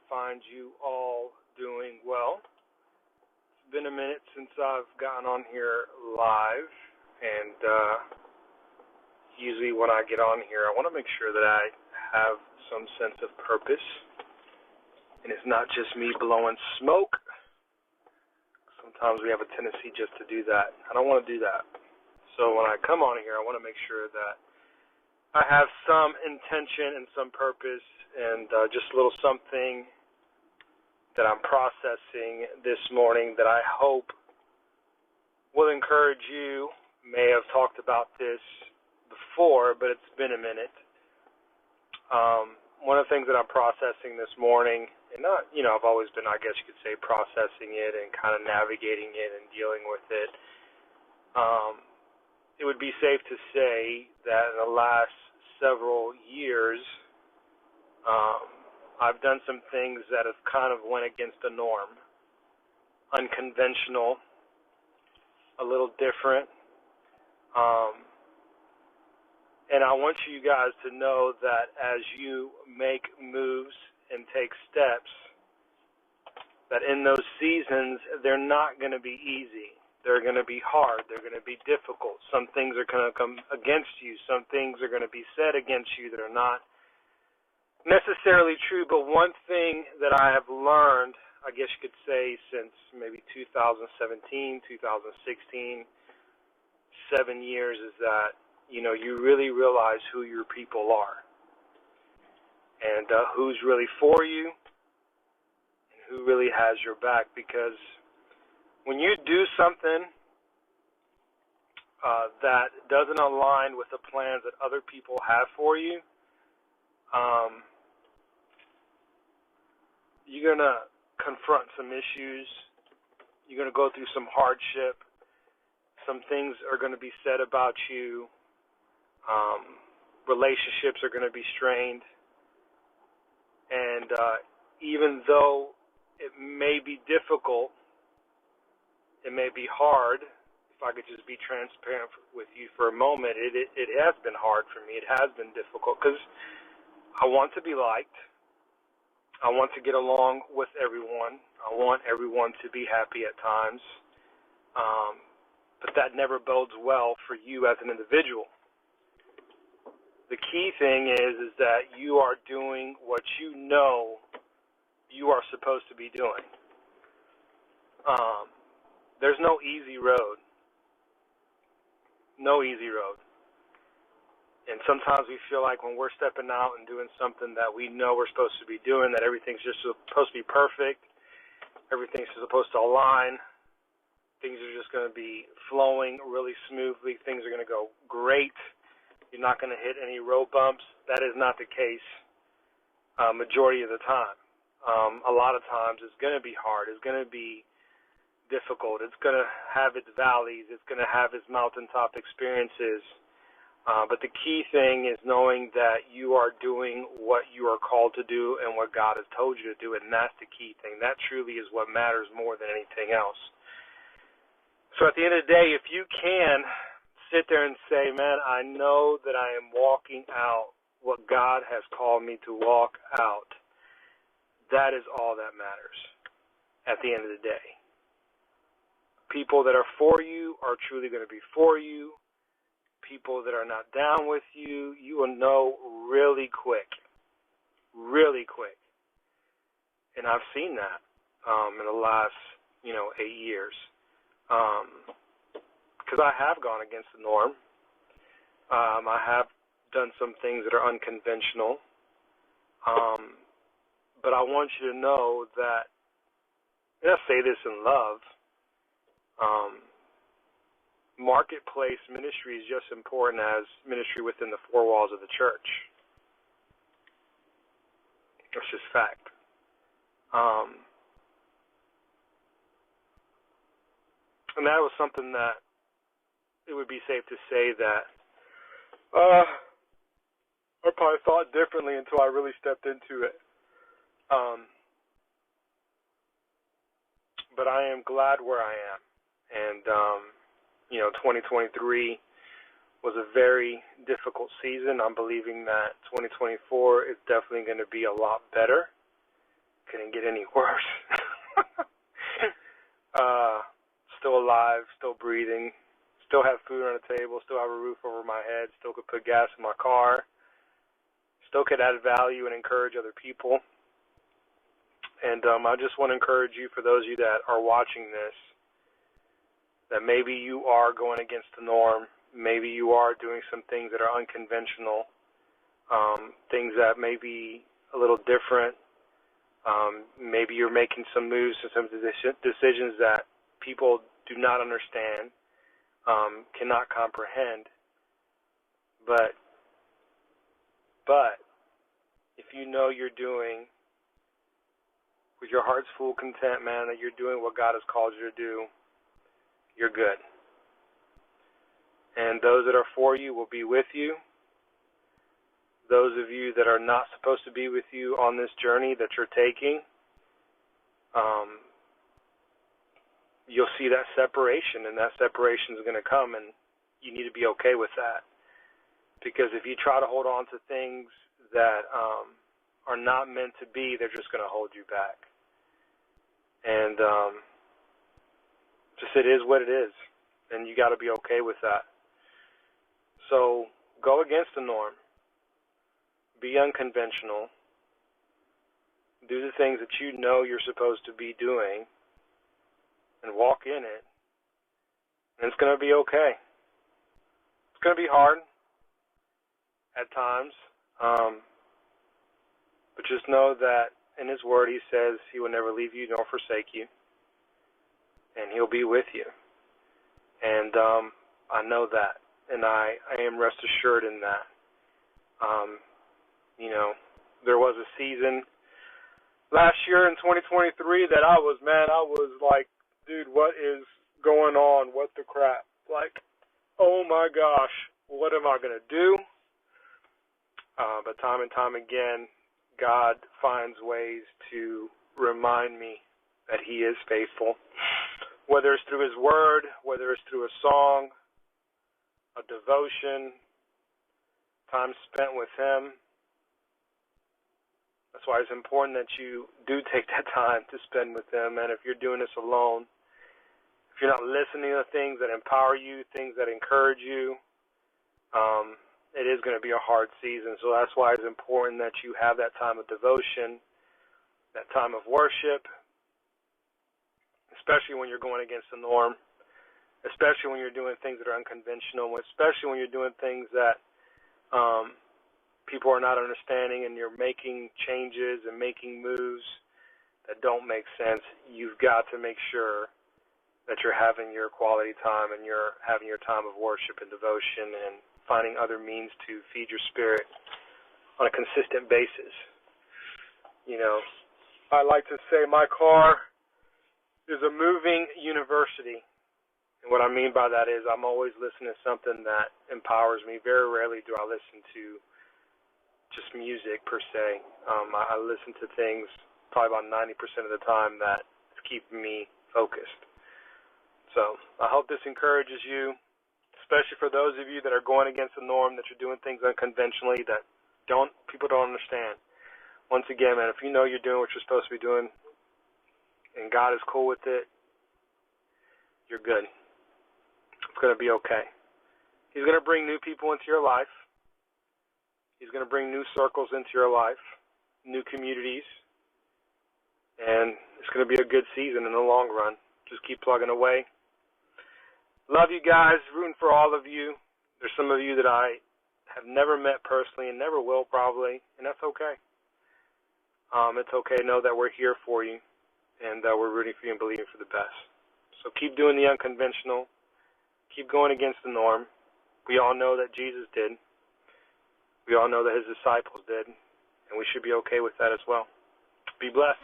find you all doing well. It's been a minute since I've gotten on here live, and usually when I get on here, I want to make sure that I have some sense of purpose, and it's not just me blowing smoke. Sometimes we have a tendency just to do that. I don't want to do that. So when I come on here, I want to make sure that I have some intention and some purpose and just a little something that I'm processing this morning that I hope will encourage you. May have talked about this before, but it's been a minute. One of the things that I'm processing this morning, and not, I've always been, I guess you could say, processing it and kind of navigating it and dealing with it. It would be safe to say that in the last several years, I've done some things that have kind of went against the norm, unconventional, a little different. And I want you guys to know that as you make moves and take steps, that in those seasons, they're not going to be easy. They're going to be hard. They're going to be difficult. Some things are going to come against you. Some things are going to be said against you that are not necessarily true. But one thing that I have learned, I guess you could say, since maybe 2017, 2016, 7 years, is that, you really realize who your people are and who's really for you and who really has your back. Because when you do something that doesn't align with the plans that other people have for you, you're going to confront some issues. You're going to go through some hardship. Some things are going to be said about you. Relationships are going to be strained. And even though it may be difficult, it may be hard, if I could just be transparent with you for a moment, it has been hard for me. It has been difficult because I want to be liked. I want to get along with everyone. I want everyone to be happy at times. But that never bodes well for you as an individual. The key thing is that you are doing what you know you are supposed to be doing. There's no easy road. No easy road. And sometimes we feel like when we're stepping out and doing something that we know we're supposed to be doing, that everything's just supposed to be perfect, everything's supposed to align, things are just going to be flowing really smoothly, things are going to go great, you're not going to hit any road bumps. That is not the case majority of the time. A lot of times it's going to be hard, it's going to be difficult, it's going to have its valleys, it's going to have its mountaintop experiences. But the key thing is knowing that you are doing what you are called to do and what God has told you to do, and that's the key thing. That truly is what matters more than anything else. So at the end of the day, if you can sit there and say, man, I know that I am walking out what God has called me to walk out, that is all that matters at the end of the day. People that are for you are truly going to be for you. People that are not down with you, you will know really quick. Really quick. And I've seen that in the last, 8 years. Because I have gone against the norm. I have done some things that are unconventional. But I want you to know that, and I say this in love, marketplace ministry is just important as ministry within the four walls of the church. It's just fact. And that was something that it would be safe to say that I probably thought differently until I really stepped into it. But I am glad where I am. And 2023 was a very difficult season. I'm believing that 2024 is definitely going to be a lot better Couldn't get any worse. Still alive, still breathing, still have food on the table, still have a roof over my head, still could put gas in my car, still could add value and encourage other people. And I just want to encourage you, for those of you that are watching this, that maybe you are going against the norm, maybe you are doing some things that are unconventional, things that may be a little different. Maybe you're making some moves and some decisions that people do not understand, cannot comprehend. But if you know you're doing, with your heart's full content, man, that you're doing what God has called you to do, you're good. And those that are for you will be with you. Those of you that are not supposed to be with you on this journey that you're taking, you'll see that separation, and that separation is going to come, and you need to be okay with that. Because if you try to hold on to things that are not meant to be, they're just going to hold you back. And just it is what it is, and you got to be okay with that. So go against the norm. Be unconventional. Do the things that you know you're supposed to be doing, and walk in it. And it's going to be okay. It's going to be hard at times, but just know that in His Word He says He will never leave you nor forsake you, and He'll be with you. And I know that, and I am rest assured in that. There was a season last year in 2023 that I was like, dude, what is going on? What the crap? Like, oh my gosh, what am I going to do? But time and time again, God finds ways to remind me that He is faithful. Whether it's through His Word, whether it's through a song, a devotion, time spent with Him. That's why it's important that you do take that time to spend with Him. And if you're doing this alone, if you're not listening to things that empower you, things that encourage you, it is going to be a hard season. So that's why it's important that you have that time of devotion, that time of worship, especially when you're going against the norm, especially when you're doing things that are unconventional, especially when you're doing things that people are not understanding, and you're making changes and making moves that don't make sense. You've got to make sure that you're having your quality time and you're having your time of worship and devotion and finding other means to feed your spirit on a consistent basis. I like to say my car is a moving university. And what I mean by that is I'm always listening to something that empowers me. Very rarely do I listen to just music per se. I listen to things probably about 90% of the time that is keeping me focused. So I hope this encourages you, especially for those of you that are going against the norm, that you're doing things unconventionally that people don't understand. Once again, man, if you know you're doing what you're supposed to be doing and God is cool with it, you're good. It's going to be okay. He's going to bring new people into your life. He's going to bring new circles into your life, new communities, and it's going to be a good season in the long run. Just keep plugging away. Love you guys, rooting for all of you. There's some of you that I have never met personally and never will probably, and that's okay. It's okay to know that we're here for you, and that we're rooting for you and believing for the best. So keep doing the unconventional. Keep going against the norm. We all know that Jesus did. We all know that His disciples did, and we should be okay with that as well. Be blessed.